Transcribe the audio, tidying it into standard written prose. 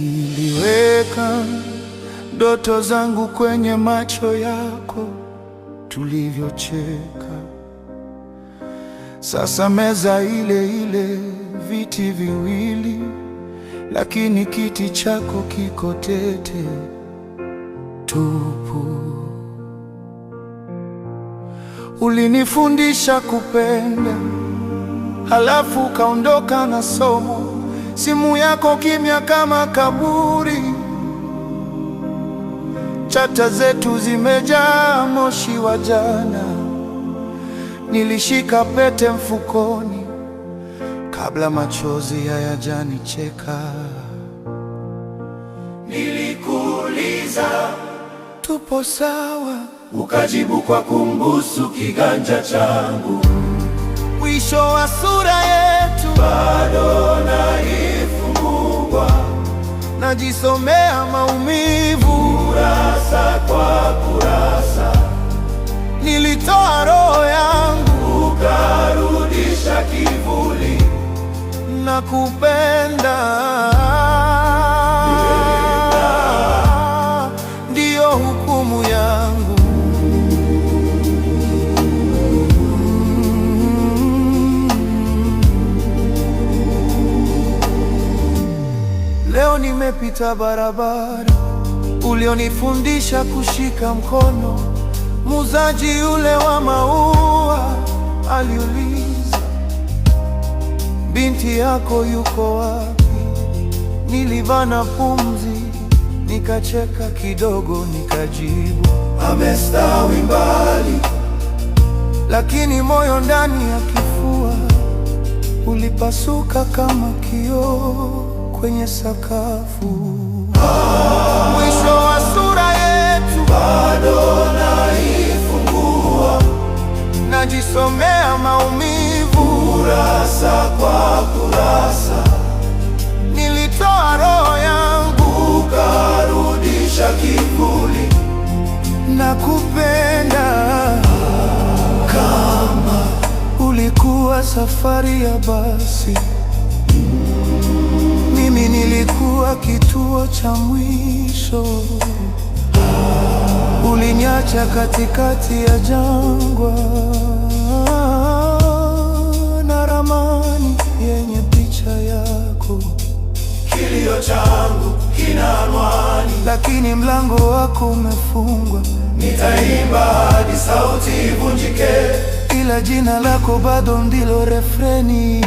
Niliweka ndoto zangu kwenye macho yako, tulivyocheka. Sasa meza ile ile, viti viwili, lakini kiti chako kiko tete tupu. Ulinifundisha kupenda, halafu ukaondoka na somo. Simu yako kimya kama kaburi, chata zetu zimejaa moshi wa jana. Nilishika pete mfukoni kabla machozi hayajanicheka. Nilikuuliza, tupo sawa? ukajibu kwa kumbusu kiganja changu. Mwisho wa sura yetu Bado naifungua, najisomea maumivu kurasa kwa kurasa. Nilitoa roho yangu, ukarudisha kivuli. nakupenda, ndiyo hukumu yangu. Leo nimepita barabara ulionifundisha kushika mkono. Muuzaji yule wa maua aliuliza, binti yako yuko wapi? Nilivana pumzi, nikacheka kidogo, nikajibu, Amestawi mbali, lakini moyo ndani ya kifua ulipasuka kama kioo kwenye sakafu. Mwisho wa sura yetu bado naifungua, najisomea maumivu kurasa kwa kurasa. Nilitoa roho yangu, Ukarudisha kivuli. nakupenda. Kama ulikuwa safari ya basi, mimi nilikuwa kituo cha mwisho. Uliniacha katikati ya jangwa na ramani yenye picha yako. Kilio changu kina anwani, Lakini mlango wako umefungwa, nitaimba hadi sauti ivunjike. ila jina lako bado ndilo refreni.